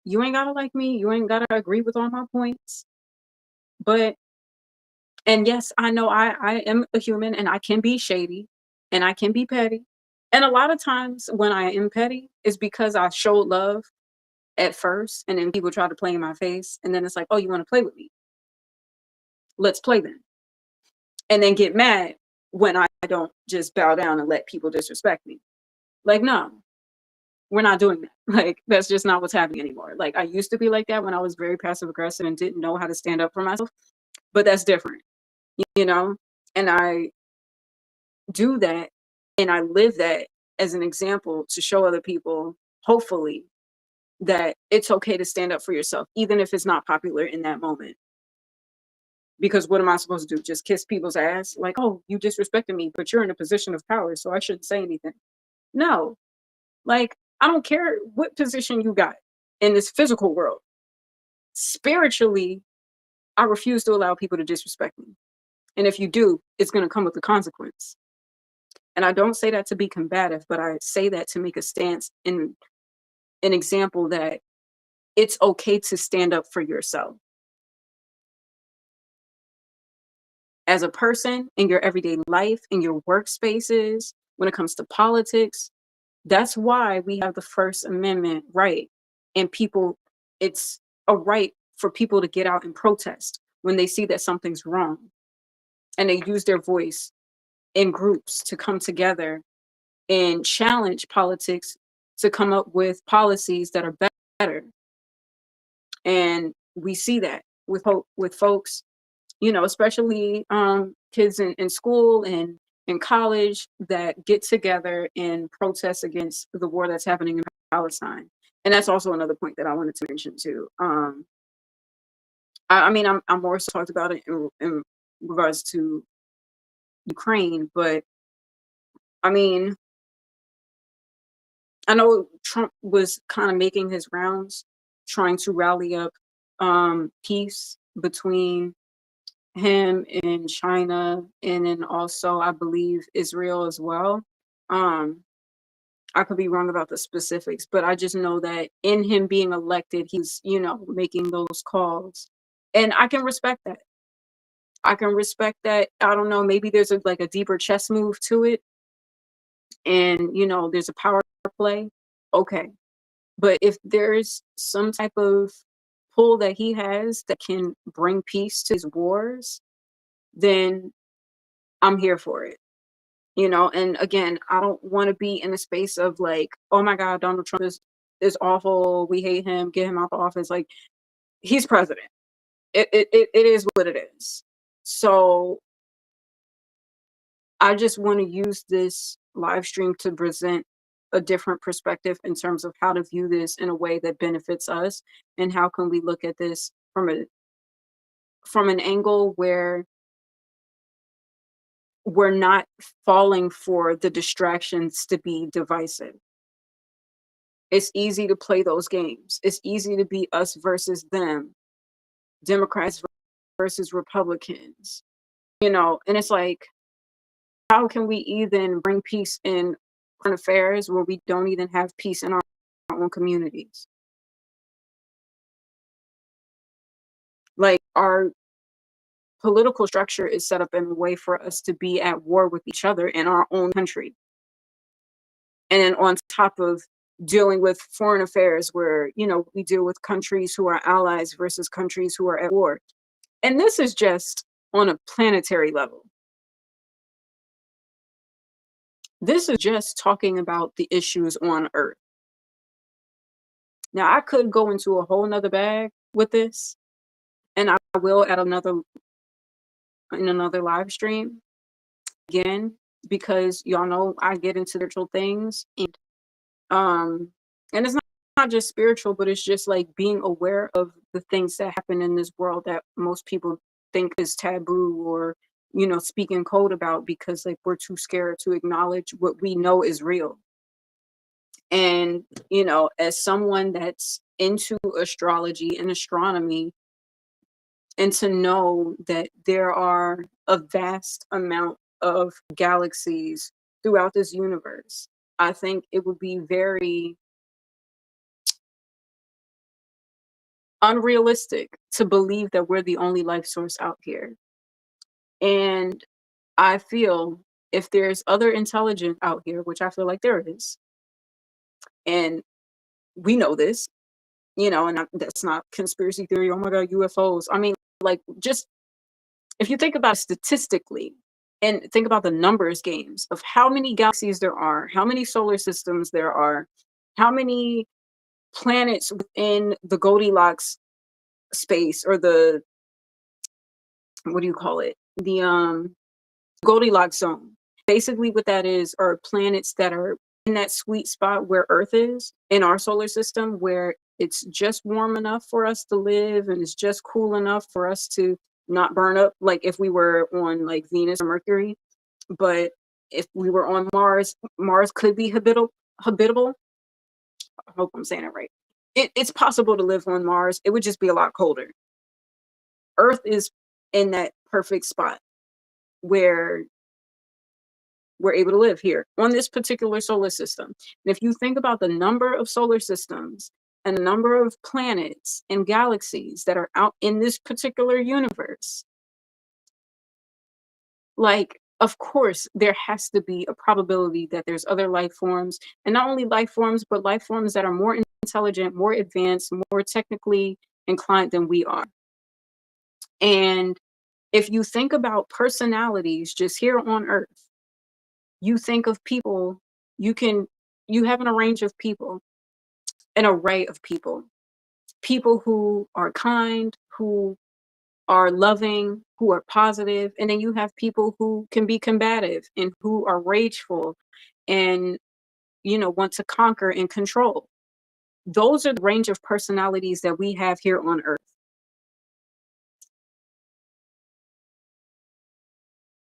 you ain't gotta like me, you ain't gotta agree with all my points. But, and yes, I know I am a human, and I can be shady, and I can be petty. And a lot of times when I am petty is because I showed love at first, and then people try to play in my face, and then it's like, oh, you want to play with me? Let's play then. And then get mad when I don't just bow down and let people disrespect me. Like, no. we're not doing that. Like, that's just not what's happening anymore. Like, I used to be like that when I was very passive aggressive and didn't know how to stand up for myself, but that's different, you know? And I do that and I live that as an example to show other people, hopefully, that it's okay to stand up for yourself, even if it's not popular in that moment. Because what am I supposed to do? Just kiss people's ass? Like, oh, you disrespected me, but you're in a position of power, so I shouldn't say anything. No, like, I don't care what position you got in this physical world. Spiritually, I refuse to allow people to disrespect me. And if you do, it's going to come with a consequence. And I don't say that to be combative, but I say that to make a stance in an example that it's okay to stand up for yourself. As a person in your everyday life, in your workspaces, when it comes to politics, that's why we have the First Amendment right. And people, it's a right for people to get out and protest when they see that something's wrong. And they use their voice in groups to come together and challenge politics to come up with policies that are better. And we see that with folks, especially kids in school and in college that get together and protest against the war that's happening in Palestine. And that's also another point that I wanted to mention too. I mean, I'm more so talked about it in regards to Ukraine, but I mean, I know Trump was kind of making his rounds, trying to rally up peace between him in China and then also I believe Israel as well. Um, I could be wrong about the specifics, but I just know that in him being elected, he's, making those calls. And I can respect that. I can respect that. I don't know, maybe there's like a deeper chess move to it and there's a power play. Okay. But if there's some type of pull that he has that can bring peace to his wars, then I'm here for it. And again, I don't want to be in a space of like, oh my God, Donald Trump is awful. We hate him. Get him out the office. Like, he's president. It is what it is. So I just want to use this live stream to present a different perspective in terms of how to view this in a way that benefits us, and how can we look at this from an angle where we're not falling for the distractions to be divisive. It's easy to play those games. It's easy to be us versus them, Democrats versus Republicans, and it's like, how can we even bring peace in current affairs where we don't even have peace in our own communities? Like, our political structure is set up in a way for us to be at war with each other in our own country. And then on top of dealing with foreign affairs where, we deal with countries who are allies versus countries who are at war. And this is just on a planetary level. This is just talking about the issues on Earth. Now, I could go into a whole nother bag with this, and I will at another live stream again, because y'all know I get into spiritual things, um and it's not just spiritual, but it's just like being aware of the things that happen in this world that most people think is taboo, or speak in code about, because like we're too scared to acknowledge what we know is real. And as someone that's into astrology and astronomy, and to know that there are a vast amount of galaxies throughout this universe, I think it would be very unrealistic to believe that we're the only life source out here. And I feel if there's other intelligence out here, which I feel like there is, and we know this, that's not conspiracy theory. Oh my God, UFOs. I mean, like, just if you think about it statistically and think about the numbers games of how many galaxies there are, how many solar systems there are, How many planets within the Goldilocks space, or the, what do you call it? The Goldilocks zone. Basically, what that is are planets that are in that sweet spot where Earth is in our solar system, where it's just warm enough for us to live and it's just cool enough for us to not burn up, like if we were on like Venus or Mercury. But if we were on Mars, Mars could be habitable. I hope I'm saying it right. It's possible to live on Mars. It would just be a lot colder. Earth is in that perfect spot where we're able to live here on this particular solar system. And if you think about the number of solar systems and the number of planets and galaxies that are out in this particular universe, like, of course, there has to be a probability that there's other life forms, and not only life forms, but life forms that are more intelligent, more advanced, more technically inclined than we are. And if you think about personalities just here on Earth, you think of people, you can, you have an range of people, an array of people who are kind, who are loving, who are positive, and then you have people who can be combative and who are rageful and, want to conquer and control. Those are the range of personalities that we have here on Earth.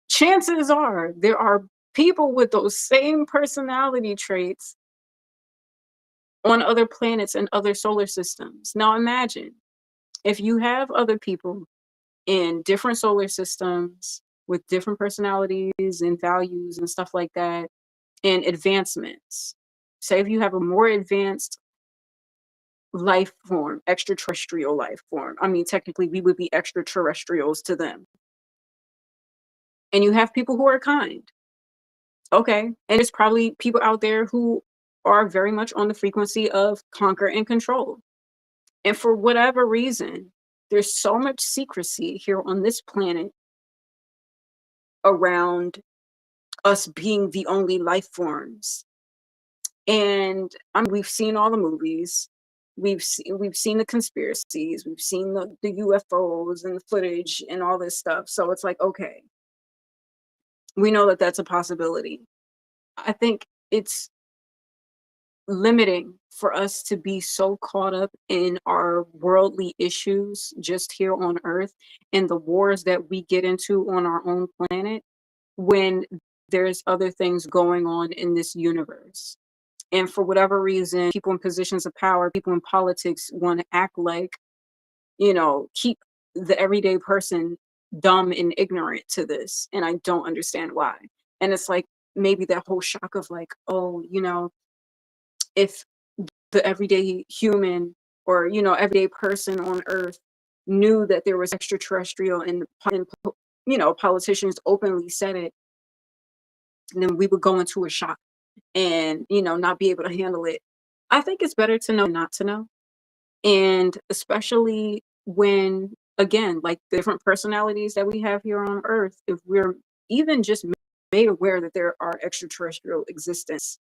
Chances are there are people with those same personality traits on other planets and other solar systems. Now imagine if you have other people in different solar systems with different personalities and values and stuff like that, and advancements. Say if you have a more advanced life form, extraterrestrial life form. I mean, technically, we would be extraterrestrials to them. And you have people who are kind. Okay. And there's probably people out there who are very much on the frequency of conquer and control. And for whatever reason, there's so much secrecy here on this planet around us being the only life forms. And we've seen all the movies. We've seen the conspiracies. We've seen the UFOs and the footage and all this stuff. So it's like, okay, we know that that's a possibility. I think it's limiting for us to be so caught up in our worldly issues just here on Earth and the wars that we get into on our own planet when there's other things going on in this universe. And for whatever reason, people in positions of power, people in politics want to act like, keep the everyday person dumb and ignorant to this. And I don't understand why. And it's like maybe that whole shock of like, oh, if the everyday human or, everyday person on Earth knew that there was extraterrestrial and politicians openly said it, then we would go into a shock and, not be able to handle it. I think it's better to know not to know. And especially when, again, like the different personalities that we have here on Earth, if we're even just made aware that there are extraterrestrial existence,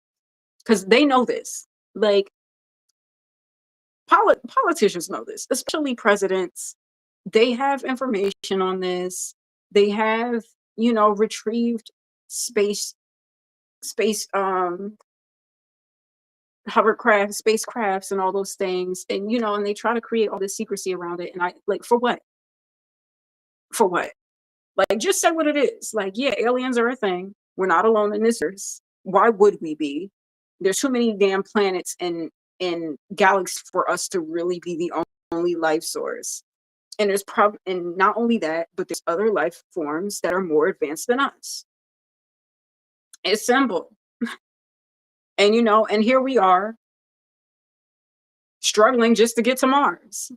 because they know this. Like politicians know this, especially presidents. They have information on this. They have, retrieved space space hovercraft, spacecrafts, and all those things. And and they try to create all this secrecy around it. And I like, for what? For what? Like, just say what it is. Like, yeah, aliens are a thing. We're not alone in this earth. Why would we be? There's too many damn planets and galaxies for us to really be the only life source. And there's probably, and not only that, but there's other life forms that are more advanced than us. It's simple. And and here we are struggling just to get to Mars.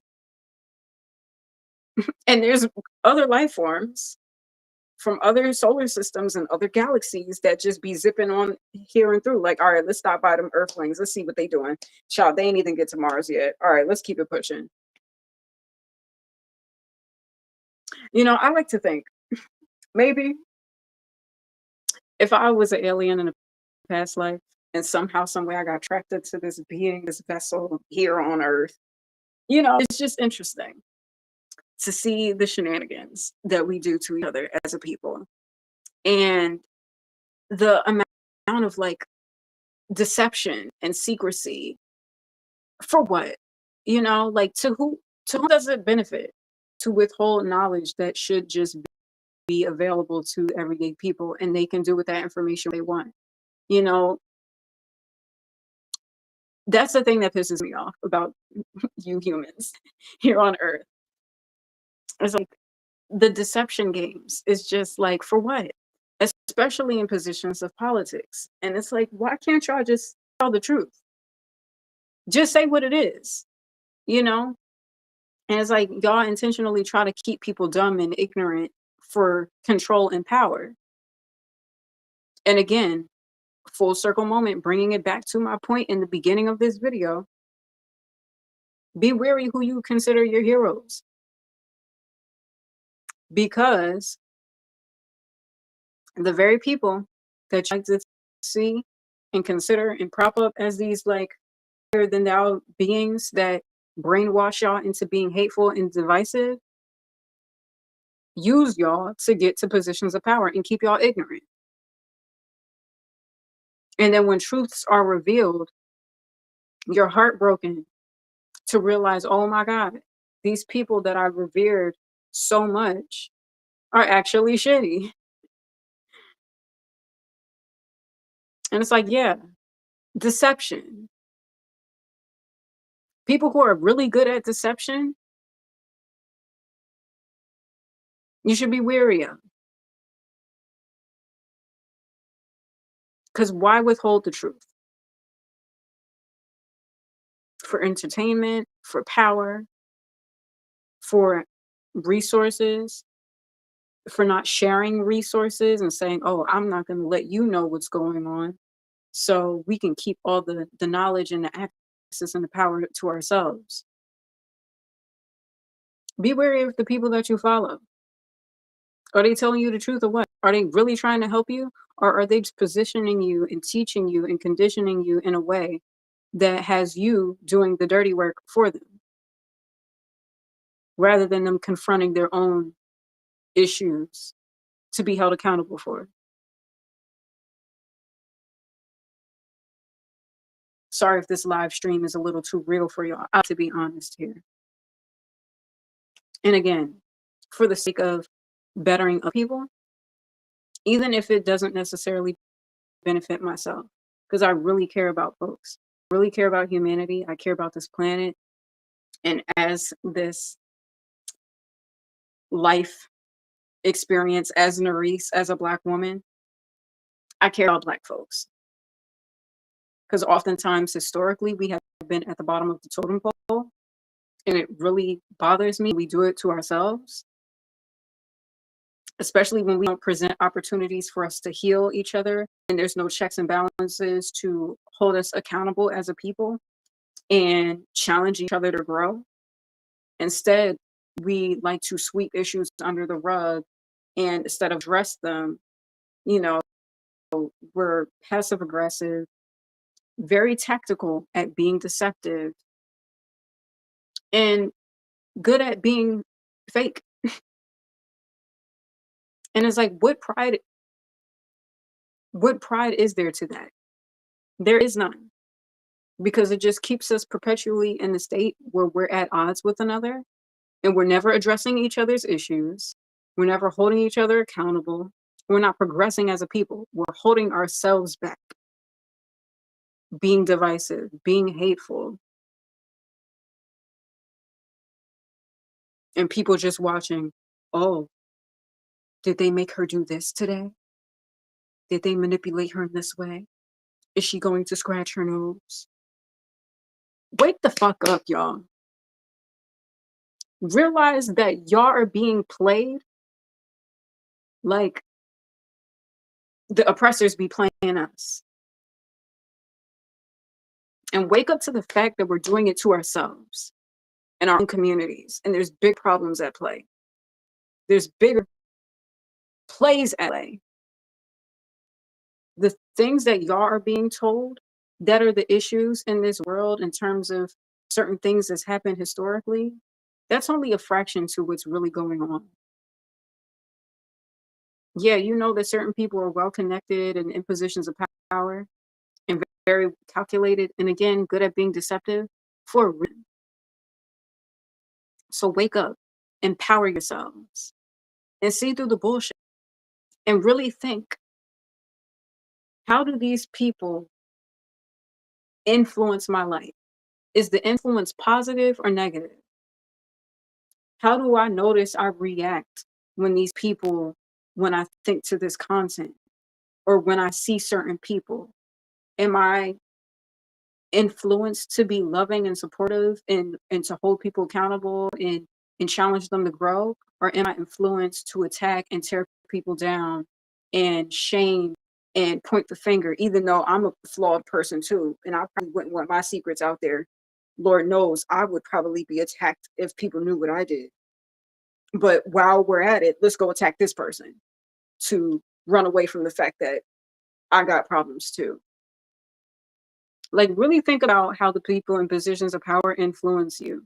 And there's other life forms from other solar systems and other galaxies that just be zipping on here and through. Like, all right, let's stop by them Earthlings. Let's see what they doing. Child, they ain't even get to Mars yet. All right, let's keep it pushing. I like to think maybe if I was an alien in a past life, and somehow, some way I got attracted to this being, this vessel here on Earth. You know, it's just interesting to see the shenanigans that we do to each other as a people, and the amount of, like, deception and secrecy for what? You know, like, to who does it benefit to withhold knowledge that should just be available to everyday people, and they can do with that information what they want? You know, that's the thing that pisses me off about you humans here on Earth. It's like the deception games is just like, for what? Especially in positions of politics. And it's like, why can't y'all just tell the truth? Just say what it is, you know? And it's like y'all intentionally try to keep people dumb and ignorant for control and power. And again, full circle moment, bringing it back to my point in the beginning of this video, be wary who you consider your heroes, because the very people that you like to see and consider and prop up as these, like, higher than thou beings that brainwash y'all into being hateful and divisive, use y'all to get to positions of power and keep y'all ignorant. And then when truths are revealed, you're heartbroken to realize, oh my God, these people that I revered so much are actually shitty. And it's like, yeah, deception. People who are really good at deception, you should be wary of. Because why withhold the truth? For entertainment, for power, for resources, for not sharing resources and saying, oh, I'm not going to let you know what's going on, so we can keep all the knowledge and the access and the power to ourselves. Be wary of the people that you follow. Are they telling you the truth or what? Are they really trying to help you? Or are they just positioning you and teaching you and conditioning you in a way that has you doing the dirty work for them, rather than them confronting their own issues to be held accountable for? Sorry if this live stream is a little too real for y'all, to be honest here. And again, for the sake of bettering other people, even if it doesn't necessarily benefit myself, because I really care about folks, really care about humanity, I care about this planet. And as this life experience as Narisse, as a Black woman, I care about Black folks. Because oftentimes, historically, we have been at the bottom of the totem pole, and it really bothers me. We do it to ourselves, especially when we don't present opportunities for us to heal each other, and there's no checks and balances to hold us accountable as a people and challenge each other to grow. Instead, we like to sweep issues under the rug, and instead of address them, you know, we're passive aggressive, very tactical at being deceptive, and good at being fake. And it's like, what pride is there to that? There is none, because it just keeps us perpetually in a state where we're at odds with another, and we're never addressing each other's issues. We're never holding each other accountable. We're not progressing as a people. We're holding ourselves back, being divisive, being hateful, and people just watching. Oh, did they make her do this today? Did they manipulate her in this way? Is she going to scratch her nose? Wake the fuck up, y'all. Realize that y'all are being played like the oppressors be playing us. And wake up to the fact that we're doing it to ourselves and our own communities. And there's big problems at play. There's bigger plays at play. The things that y'all are being told that are the issues in this world in terms of certain things that's happened historically, that's only a fraction to what's really going on. Yeah, you know that certain people are well connected and in positions of power and very calculated and again good at being deceptive for a reason. So wake up, empower yourselves, and see through the bullshit and really think, how do these people influence my life? Is the influence positive or negative? How do I notice I react when these people, when I think to this content or when I see certain people? Am I influenced to be loving and supportive and to hold people accountable and challenge them to grow? Or am I influenced to attack and tear people down and shame and point the finger, even though I'm a flawed person too, and I probably wouldn't want my secrets out there. Lord knows I would probably be attacked if people knew what I did. But while we're at it, let's go attack this person to run away from the fact that I got problems too. Like, really think about how the people in positions of power influence you.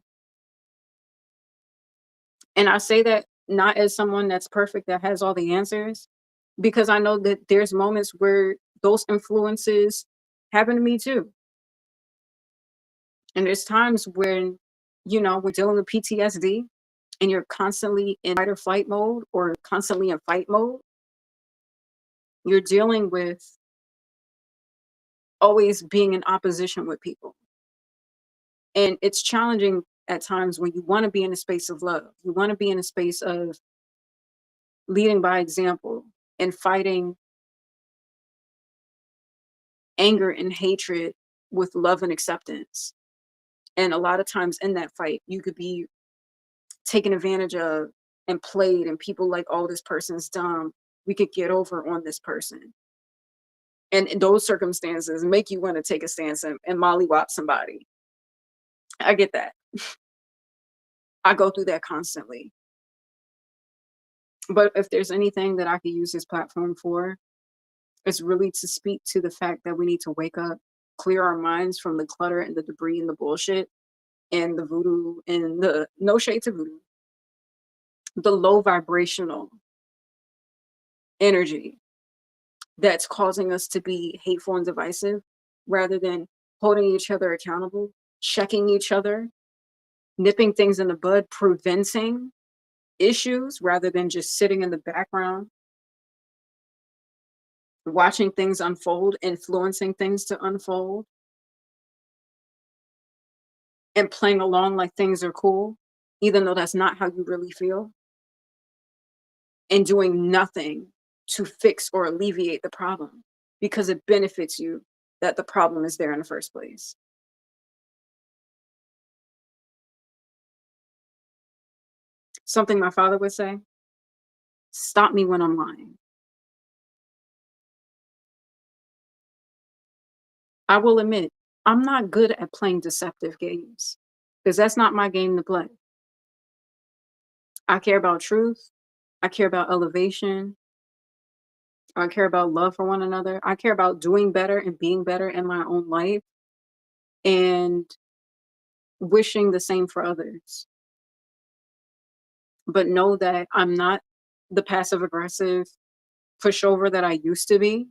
And I say that not as someone that's perfect, that has all the answers, because I know that there's moments where those influences happen to me too. And there's times when, we're dealing with PTSD and you're constantly in fight or flight mode or constantly in fight mode. You're dealing with always being in opposition with people. And it's challenging at times when you want to be in a space of love. You want to be in a space of leading by example and fighting anger and hatred with love and acceptance. And a lot of times in that fight, you could be taken advantage of and played, and people like, oh, this person's dumb. We could get over on this person. And in those circumstances make you want to take a stance and mollywop somebody. I get that. I go through that constantly. But if there's anything that I could use this platform for, it's really to speak to the fact that we need to wake up, clear our minds from the clutter and the debris and the bullshit and the voodoo and the no shade to voodoo, the low vibrational energy that's causing us to be hateful and divisive rather than holding each other accountable, checking each other, nipping things in the bud, preventing issues rather than just sitting in the background, watching things unfold, influencing things to unfold, and playing along like things are cool, even though that's not how you really feel, and doing nothing to fix or alleviate the problem because it benefits you that the problem is there in the first place. Something my father would say, stop me when I'm lying. I will admit, I'm not good at playing deceptive games because that's not my game to play. I care about truth. I care about elevation. I care about love for one another. I care about doing better and being better in my own life and wishing the same for others. But know that I'm not the passive aggressive pushover that I used to be.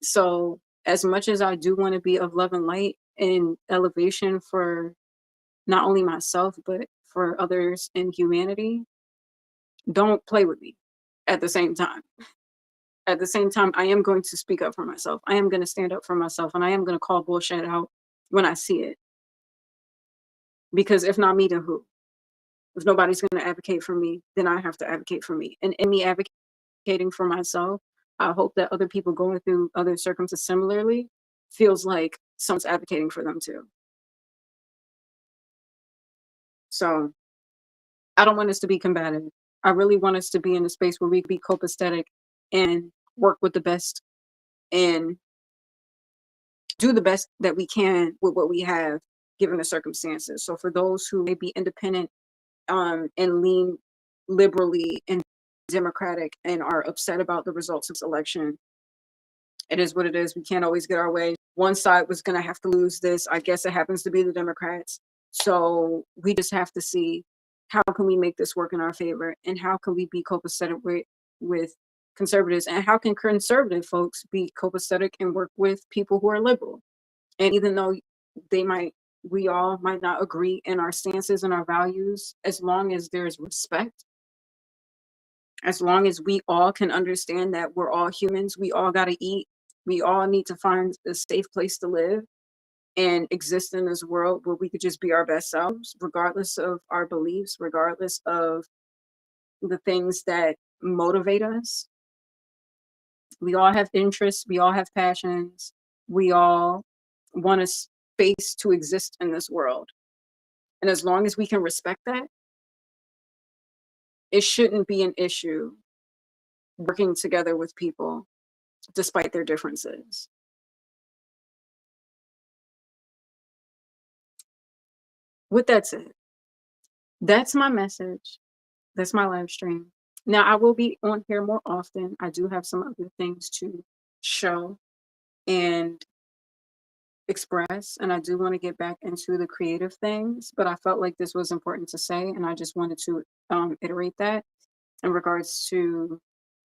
So, as much as I do want to be of love and light and elevation for not only myself, but for others in humanity, don't play with me at the same time. At the same time, I am going to speak up for myself. I am going to stand up for myself and I am going to call bullshit out when I see it. Because if not me, then who? If nobody's going to advocate for me, then I have to advocate for me. And in me advocating for myself, I hope that other people going through other circumstances similarly feels like someone's advocating for them too. So I don't want us to be combative. I really want us to be in a space where we can be copacetic and work with the best and do the best that we can with what we have given the circumstances. So for those who may be independent and lean liberally and democratic and are upset about the results of this election, It is what it is. We can't always get our way. One side was going to have to lose this. I guess it happens to be the Democrats. So we just have to see how can we make this work in our favor, and how can we be copacetic with conservatives, and how can conservative folks be copacetic and work with people who are liberal. And even though they might we all might not agree in our stances and our values, as long as there's respect, as long as we all can understand that we're all humans, we all got to eat, we all need to find a safe place to live and exist in this world where we could just be our best selves, regardless of our beliefs, regardless of the things that motivate us. We all have interests, we all have passions, we all want a space to exist in this world. And as long as we can respect that, it shouldn't be an issue working together with people despite their differences. With that said, that's my message. That's my live stream. Now, I will be on here more often. I do have some other things to show and express, and I do want to get back into the creative things, but I felt like this was important to say, and I just wanted to iterate that in regards to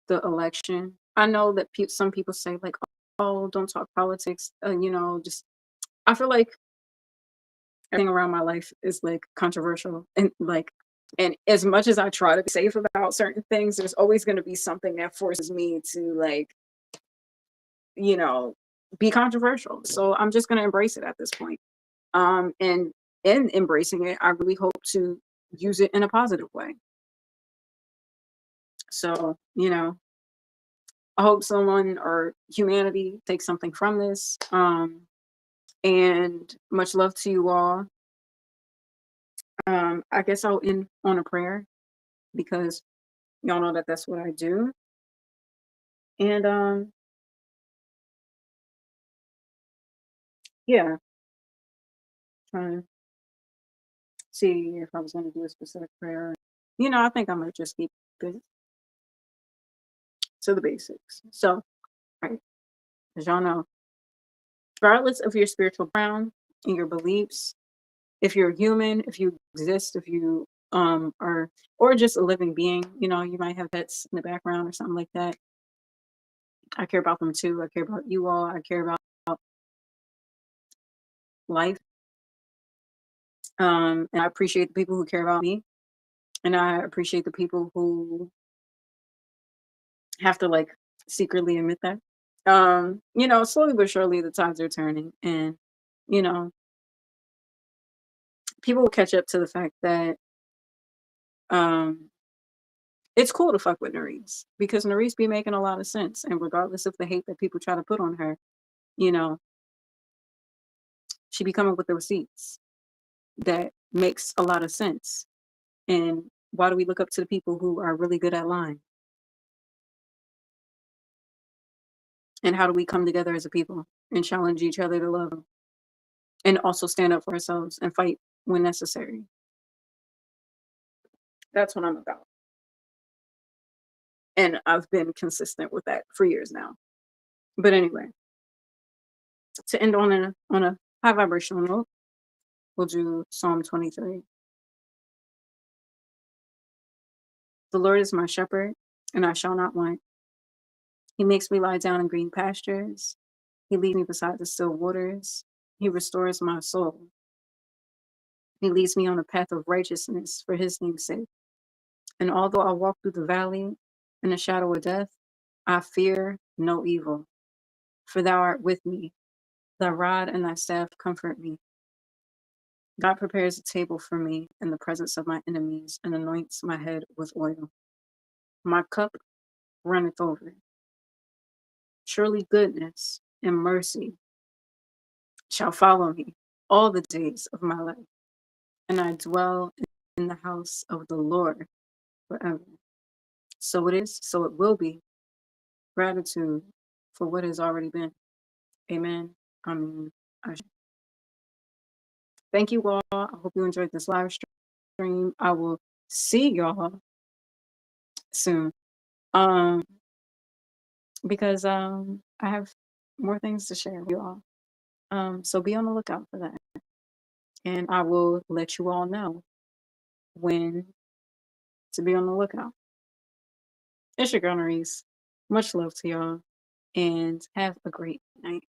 the election. I know that some people say, like, oh, don't talk politics, just I feel like everything around my life is like controversial, and like, and as much as I try to be safe about certain things, there's always going to be something that forces me to, like, you know be controversial. So I'm just going to embrace it at this point. And in embracing it, I really hope to use it in a positive way. So, I hope someone or humanity takes something from this. And much love to you all. I guess I'll end on a prayer, because y'all know that that's what I do. And yeah, trying to see if I was going to do a specific prayer. I think I might just keep it to the basics. So, right, as y'all know, regardless of your spiritual background and your beliefs, if you're human, if you exist, if you are, or just a living being, you might have pets in the background or something like that. I care about them too. I care about you all. I care about life. And I appreciate the people who care about me. And I appreciate the people who have to, like, secretly admit that. Slowly but surely the tides are turning, and you know, people will catch up to the fact that um it's cool to fuck with Nerisse, because Nerisse be making a lot of sense. And regardless of the hate that people try to put on her, you know, she be coming with the receipts that makes a lot of sense. And why do we look up to the people who are really good at lying? And how do we come together as a people and challenge each other to love, and also stand up for ourselves and fight when necessary? That's what I'm about. And I've been consistent with that for years now. But anyway, to end on a high vibrational note, we'll do Psalm 23. The Lord is my shepherd, and I shall not want. He makes me lie down in green pastures. He leads me beside the still waters. He restores my soul. He leads me on a path of righteousness for his name's sake. And although I walk through the valley in the shadow of death, I fear no evil, for thou art with me. Thy rod and thy staff comfort me. God prepares a table for me in the presence of my enemies, and anoints my head with oil. My cup runneth over. Surely goodness and mercy shall follow me all the days of my life, and I dwell in the house of the Lord forever. So it is, so it will be. Gratitude for what has already been. Amen. Amen. Ashe. Thank you all. I hope you enjoyed this live stream. I will see y'all soon. Um, because I have more things to share with you all. So be on the lookout for that. And I will let you all know when to be on the lookout. It's your girl, Narice. Much love to y'all and have a great night.